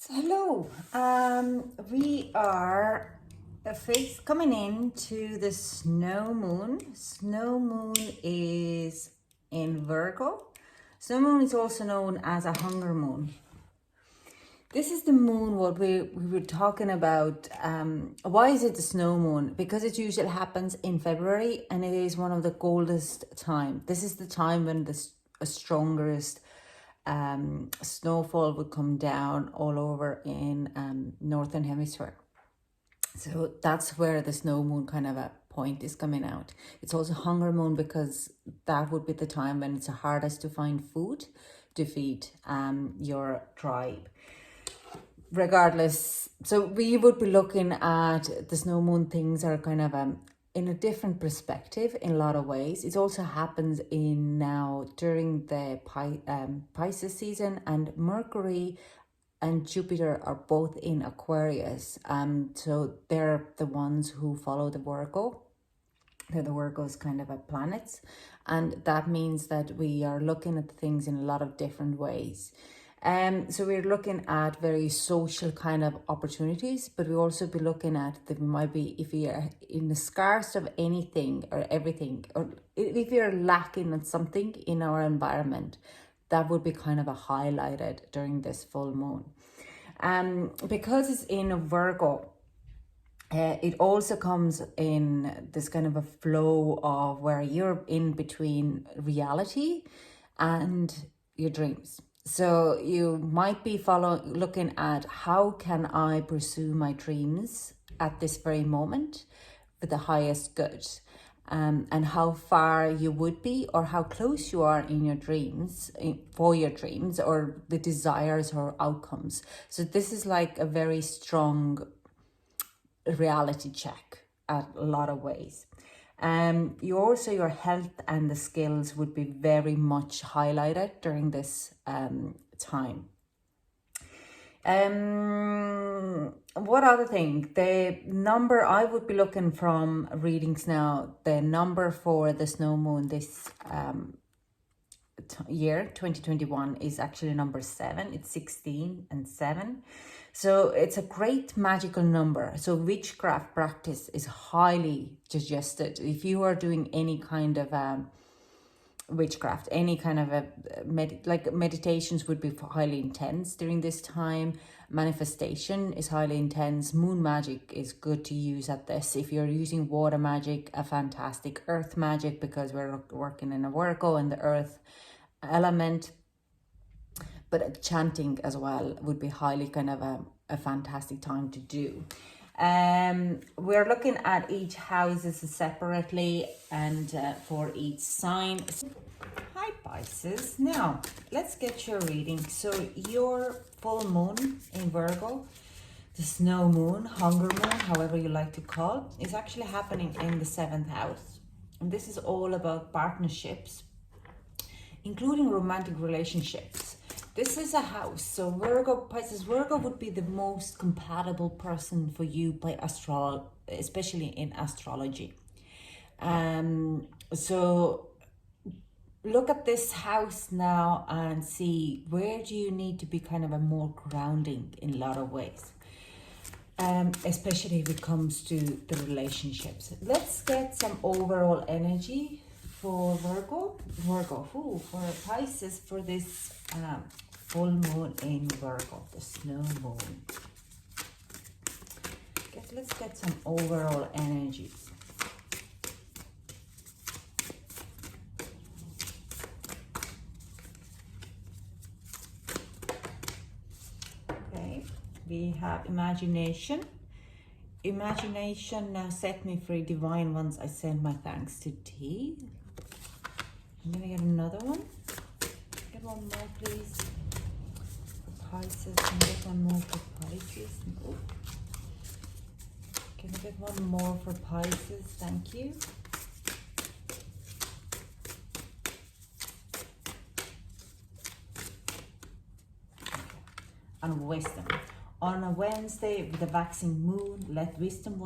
So hello, we are coming into the snow moon. Snow moon is in Virgo. Snow moon is also known as a hunger moon. This is the moon what we were talking about. Why is it the snow moon? Because it usually happens in February and it is one of the coldest time. This is the time when the strongest snowfall would come down all over in northern hemisphere. So that's where the snow moon kind of a point is coming out. It's also hunger moon because that would be the time when it's the hardest to find food to feed your tribe. Regardless, so we would be looking at the snow moon. Things are kind of in a different perspective in a lot of ways. It also happens in now during the Pisces season, and Mercury and Jupiter are both in Aquarius. So they're the ones who follow the Virgo. They're the Virgo's kind of a planets, and that means that we are looking at things in a lot of different ways. So we're looking at very social kind of opportunities, but we also be looking at that we might be, if we are in the scarce of anything or everything, or if you're lacking on something in our environment, that would be kind of a highlighted during this full moon. Because it's in a Virgo, it also comes in this kind of a flow of where you're in between reality and your dreams. So you might be looking at how can I pursue my dreams at this very moment for the highest good, and how far you would be or how close you are in your dreams, for your dreams or the desires or outcomes. So this is like a very strong reality check at a lot of ways. Your health and the skills would be very much highlighted during this time. What other thing? The number I would be looking from readings now, the number for the snow moon this year 2021 is actually number 7. It's 16 and 7. So it's a great magical number. So witchcraft practice is highly suggested. If you are doing any kind of witchcraft, any kind of meditations would be highly intense during this time. Manifestation is highly intense. Moon magic is good to use at this. If you're using water magic, a fantastic. Earth magic, because we're working in a Virgo and the earth element. But chanting as well would be highly kind of a fantastic time to do. We're looking at each houses separately and for each sign. Hi Pisces. Now let's get your reading. So your full moon in Virgo, the snow moon, hunger moon, however you like to call, is actually happening in the 7th house. And this is all about partnerships, including romantic relationships. This is a house. So Virgo, Pisces, Virgo would be the most compatible person for you by especially in astrology. So look at this house now and see where do you need to be kind of a more grounding in a lot of ways. Especially if it comes to the relationships. Let's get some overall energy for Virgo, for Pisces for this full moon in Virgo, the snow moon. Let's get some overall energies. Okay, we have imagination. Imagination now set me free. Divine ones, I send my thanks to tea. I'm gonna get another one. Get one more, please. For Pisces, and get one more for Pisces. Oh. Can I get one more for Pisces? Thank you. And wisdom. On a Wednesday with the waxing moon, let wisdom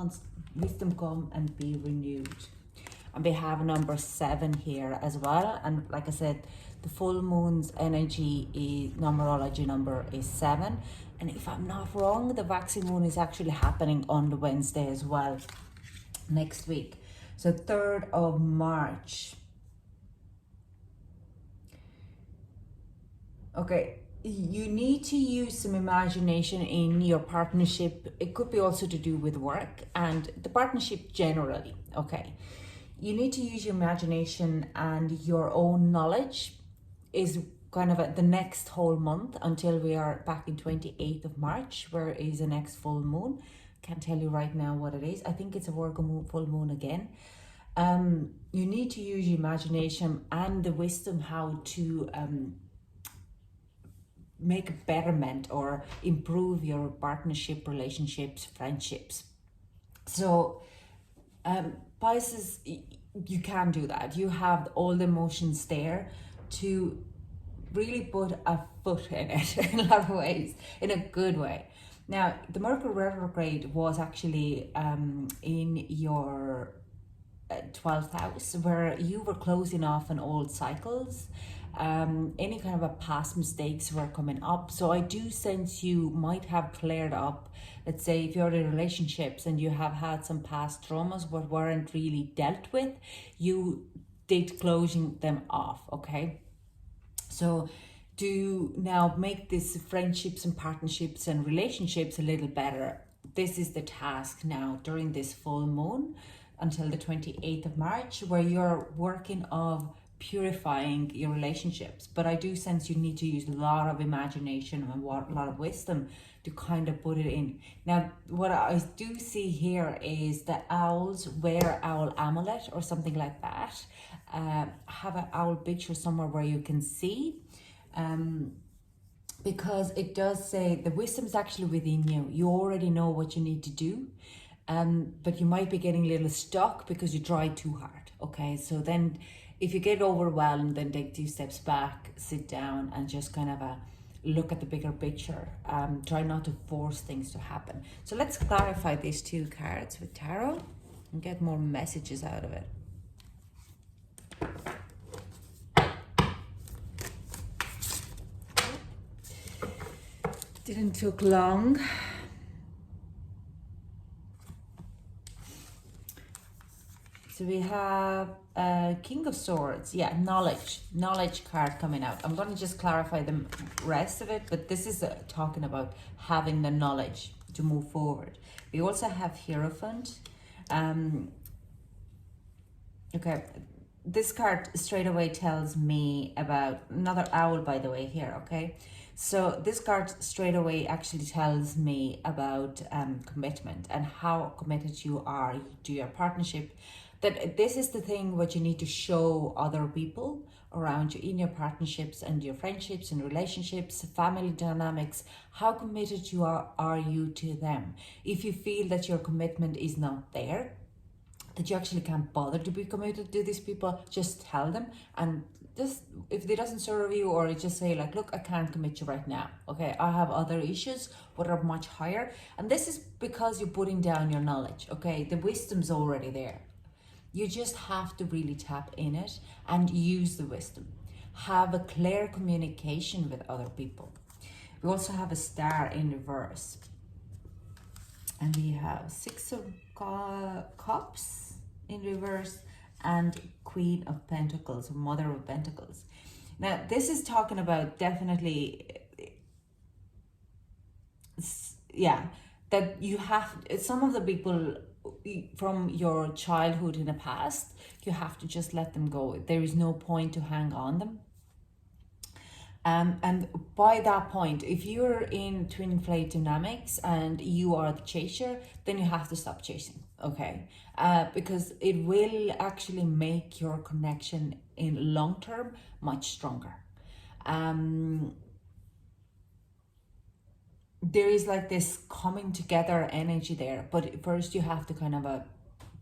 come and be renewed. And we have number 7 here as well. And like I said, the full moon's energy numerology number is 7. And if I'm not wrong, the waxing moon is actually happening on the Wednesday as well, next week. So 3rd of March. Okay, you need to use some imagination in your partnership. It could be also to do with work and the partnership generally, okay? You need to use your imagination, and your own knowledge is kind of at the next whole month until we are back in 28th of March, where is the next full moon. Can't tell you right now what it is. I think it's a Virgo moon, full moon again. You need to use your imagination and the wisdom how to make a betterment or improve your partnership, relationships, friendships. So Pisces, you can do that. You have all the emotions there to really put a foot in it in a lot of ways, in a good way. Now, the Mercury retrograde was actually in your 12th house, where you were closing off on old cycles. Any kind of a past mistakes were coming up. So I do sense you might have cleared up. Let's say if you're in relationships and you have had some past traumas but weren't really dealt with, you did closing them off, okay? So to now make these friendships and partnerships and relationships a little better, this is the task now during this full moon until the 28th of March, where you're working of purifying your relationships. But I do sense you need to use a lot of imagination and a lot of wisdom to kind of put it in. Now, what I do see here is the owls wear owl amulet or something like that. Have an owl picture somewhere where you can see. Because it does say the wisdom is actually within you. You already know what you need to do. But you might be getting a little stuck because you tried too hard, okay? So then if you get overwhelmed, then take 2 steps back, sit down and just kind of look at the bigger picture. Try not to force things to happen. So let's clarify these 2 cards with tarot and get more messages out of it. Didn't took long. So we have King of Swords. Yeah, knowledge card coming out. I'm going to just clarify the rest of it, but this is talking about having the knowledge to move forward. We also have Hierophant. Okay, this card straight away tells me about another owl, by the way, here, okay? So this card straight away actually tells me about commitment and how committed you are to your partnership. That this is the thing what you need to show other people around you in your partnerships and your friendships and relationships, family dynamics. How committed you are you to them? If you feel that your commitment is not there, that you actually can't bother to be committed to these people, just tell them. And just if they doesn't serve you, or just say like, look, I can't commit you right now, okay? I have other issues what are much higher. And this is because you're putting down your knowledge, okay? The wisdom's already there. You just have to really tap in it and use the wisdom. Have a clear communication with other people. We also have a star in reverse. And we have 6 of Cups in reverse and Queen of Pentacles, Mother of Pentacles. Now, this is talking about definitely, yeah, that you have, some of the people from your childhood in the past, you have to just let them go. There is no point to hang on them. And by that point, if you're in twin flame dynamics and you are the chaser, then you have to stop chasing, okay? Because it will actually make your connection in long term much stronger. There is like this coming together energy there, but first you have to kind of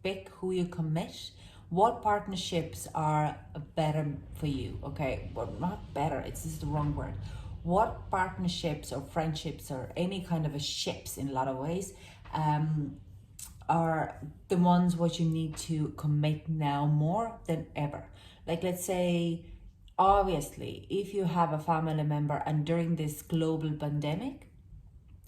pick who you commit. What partnerships are better for you, okay? Well, not better, it's just the wrong word. What partnerships or friendships or any kind of a ships in a lot of ways are the ones what you need to commit now more than ever. Like, let's say, obviously, if you have a family member and during this global pandemic,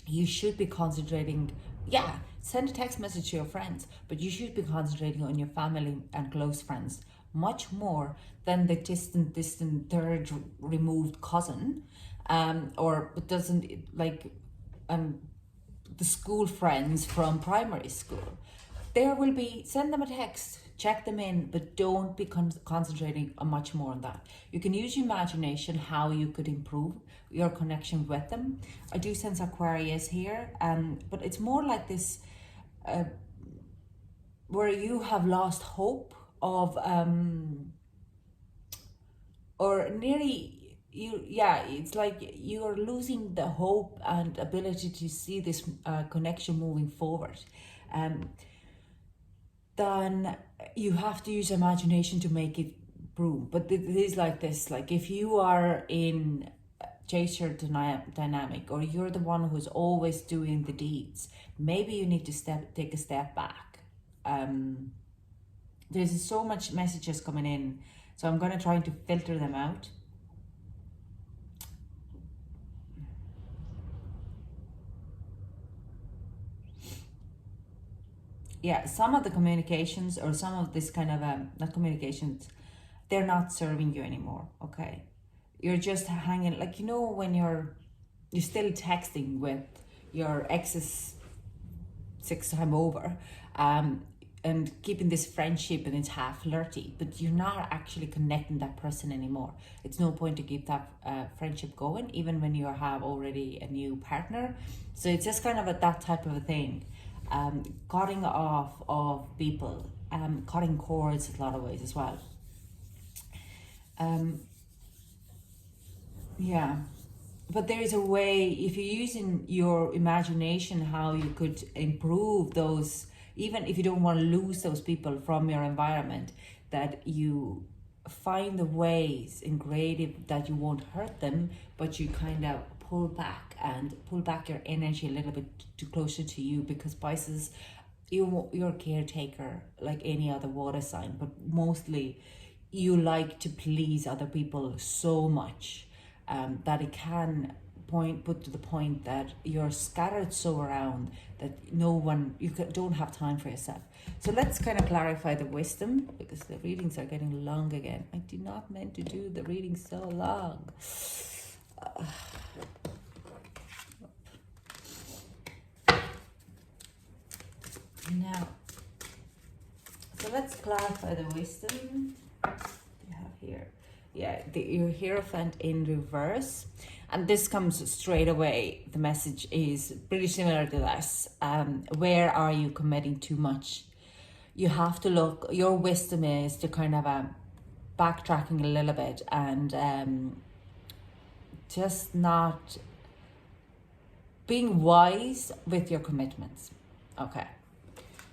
you should be concentrating, yeah, send a text message to your friends, but you should be concentrating on your family and close friends much more than the distant third removed cousin, or doesn't like the school friends from primary school. There will be, send them a text, check them in, but don't be concentrating on much more on that. You can use your imagination how you could improve your connection with them. I do sense Aquarius here, but it's more like this where you have lost hope of or nearly you, yeah, it's like you're losing the hope and ability to see this connection moving forward. Then you have to use imagination to make it bloom. But it is like this, like if you are in chaser dynamic, or you're the one who's always doing the deeds, maybe you need to take a step back. There's so much messages coming in, so I'm going to try to filter them out. Yeah, some of the communications, or some of this kind of not communications, they're not serving you anymore. Okay, you're just hanging, like, you know, when you're still texting with your ex's 6 time over, and keeping this friendship, and it's half flirty, but you're not actually connecting that person anymore. It's no point to keep that friendship going, even when you have already a new partner. So it's just kind of that type of a thing. Cutting off of people, cutting cords in a lot of ways as well. Yeah, but there is a way, if you're using your imagination, how you could improve those, even if you don't want to lose those people from your environment, that you find the ways in creative that you won't hurt them, but you kind of pull back your energy a little bit too closer to you, because Pisces, you're a caretaker like any other water sign, but mostly you like to please other people so much that it can put to the point that you're scattered so around that don't have time for yourself. So let's kind of clarify the wisdom, because the readings are getting long again. I did not meant to do the reading so long. Now, so let's clarify the wisdom you have here. Yeah, your Hierophant in reverse. And this comes straight away. The message is pretty similar to this. Where are you committing too much? You have to look, your wisdom is to kind of backtracking a little bit, and just not being wise with your commitments. Okay.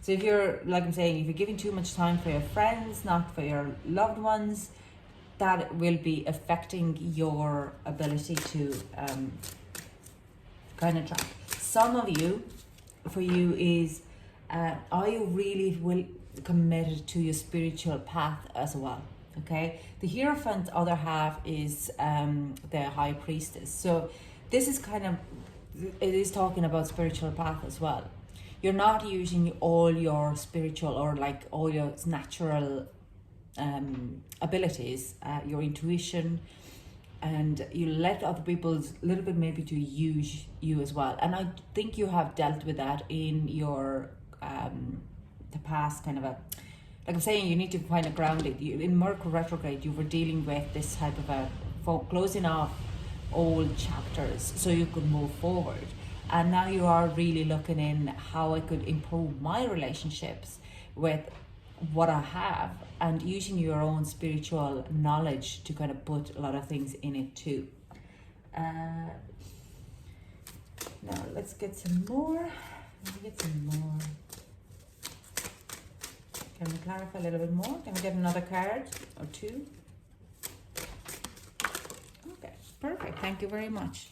So if you're, like I'm saying, if you're giving too much time for your friends, not for your loved ones, that will be affecting your ability to kind of track. Some of you, for you, is are you really committed to your spiritual path as well? Okay, the Hierophant other half is the High Priestess. So this is kind of, it is talking about spiritual path as well. You're not using all your spiritual, or like all your natural abilities, your intuition, and you let other people a little bit maybe to use you as well. And I think you have dealt with that in your the past, kind of a, like I'm saying, you need to find a grounded. In Mercury retrograde, you were dealing with this type of a closing off old chapters so you could move forward. And now you are really looking in how I could improve my relationships with what I have, and using your own spiritual knowledge to kind of put a lot of things in it too. Now let's get some more. Can we clarify a little bit more? Can we get another card or two? Okay, perfect. Thank you very much.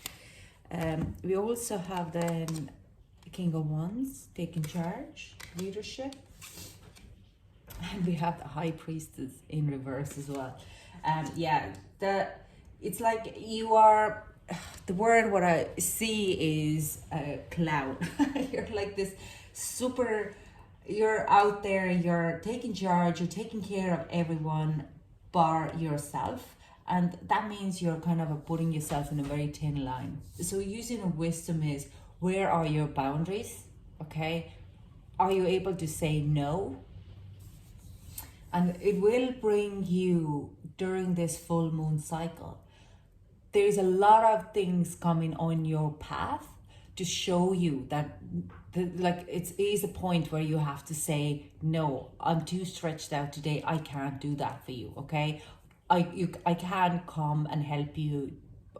We also have then King of Wands, taking charge, leadership. And we have the High Priestess in reverse as well. Yeah, it's like you are the word what I see is a clown. You're like this super, you're out there, you're taking charge, you're taking care of everyone bar yourself. And that means you're kind of putting yourself in a very thin line. So using a wisdom is, where are your boundaries? Okay. Are you able to say no? And it will bring you during this full moon cycle. There's a lot of things coming on your path to show you that like it is a point where you have to say, no, I'm too stretched out today, I can't do that for you. Okay, I can't come and help you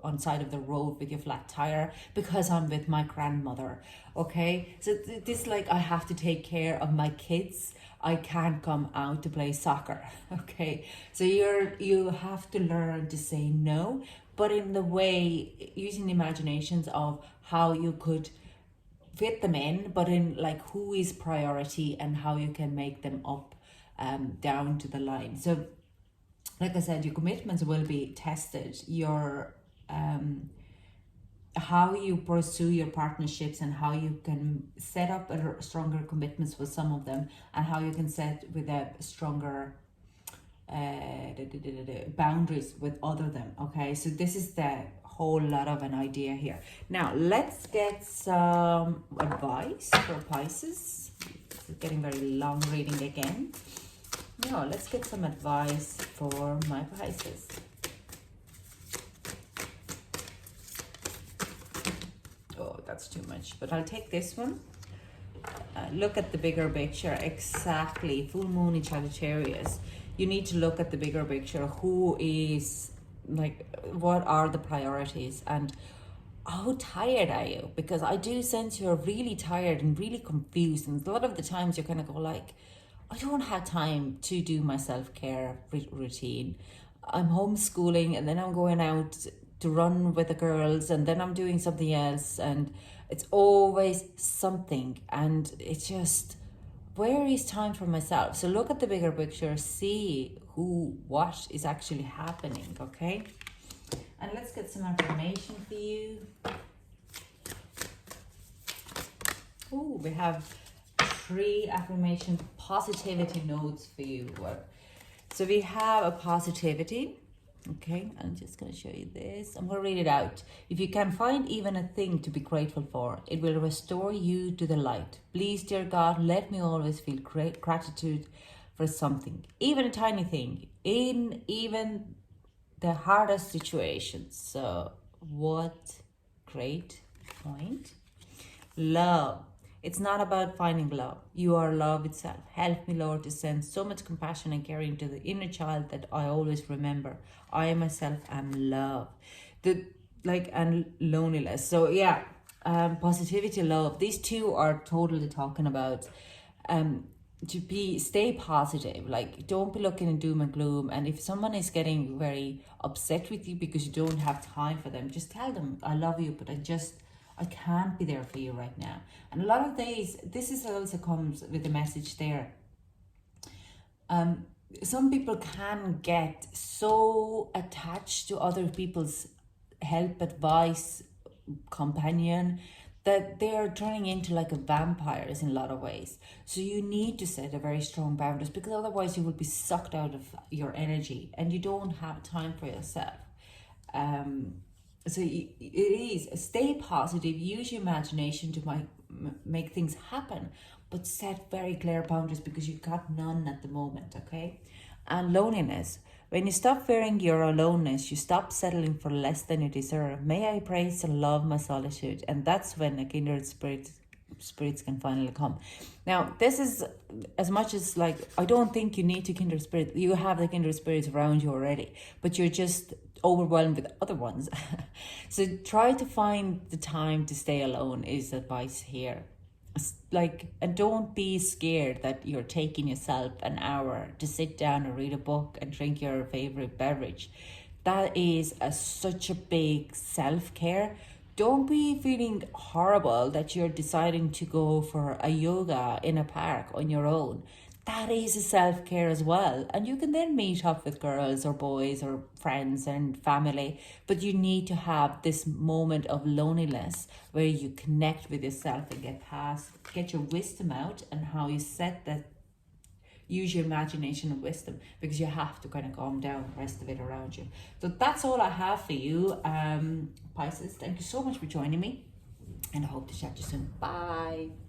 on side of the road with your flat tire because I'm with my grandmother. Okay, so this like, I have to take care of my kids, I can't come out to play soccer. Okay, so you have to learn to say no, but in the way, using the imaginations of how you could fit them in, but in like who is priority and how you can make them up down to the line. So like I said, your commitments will be tested, your how you pursue your partnerships and how you can set up a stronger commitments with some of them, and how you can set with a stronger boundaries with other them. Okay, so this is the whole lot of an idea here. Now let's get some advice for Pisces. It's getting very long reading again. No, let's get some advice for my Pisces. Oh, that's too much, but I'll take this one. Look at the bigger picture. Exactly, full moon in Sagittarius. You need to look at the bigger picture. Who is, like, what are the priorities, and how tired are you? Because I do sense you're really tired and really confused, and a lot of the times you kind of go like, I don't have time to do my self-care routine. I'm homeschooling, and then I'm going out to run with the girls, and then I'm doing something else, and it's always something, and it's just, where is time for myself? So look at the bigger picture, see what is actually happening. Okay, and let's get some information for you. Oh, we have 3 affirmation positivity notes for you. So we have a positivity. Okay, I'm just going to show you this. I'm going to read it out. If you can find even a thing to be grateful for, it will restore you to the light. Please, dear God, let me always feel great gratitude for something, even a tiny thing, in even the hardest situations. So what great point. Love. It's not about finding love. You are love itself. Help me, Lord, to send so much compassion and care into the inner child that I always remember. I myself am love. And loneliness. So yeah, positivity, love. These two are totally talking about stay positive. Like, don't be looking in doom and gloom. And if someone is getting very upset with you because you don't have time for them, just tell them, I love you, but I can't be there for you right now. And a lot of days, this is also comes with a message there. Some people can get so attached to other people's help, advice, companion, that they're turning into like a vampires in a lot of ways. So you need to set a very strong boundaries, because otherwise you will be sucked out of your energy and you don't have time for yourself. So it is, stay positive, use your imagination to make things happen, but set very clear boundaries, because you've got none at the moment. Okay. And loneliness. When you stop fearing your aloneness, you stop settling for less than you deserve. May I praise and love my solitude. And that's when a kindred spirits can finally come. Now, this is as much as like, I don't think you need to kindred spirit. You have the kindred spirits around you already, but you're just overwhelmed with other ones. So try to find the time to stay alone is advice here. Like, and don't be scared that you're taking yourself an hour to sit down and read a book and drink your favorite beverage. That is such a big self-care. Don't be feeling horrible that you're deciding to go for a yoga in a park on your own. that is a self-care as well. And you can then meet up with girls or boys or friends and family, but you need to have this moment of loneliness where you connect with yourself and get your wisdom out, and how you use your imagination and wisdom, because you have to kind of calm down the rest of it around you. So that's all I have for you, Pisces. Thank you so much for joining me, and I hope to chat to you soon. Bye.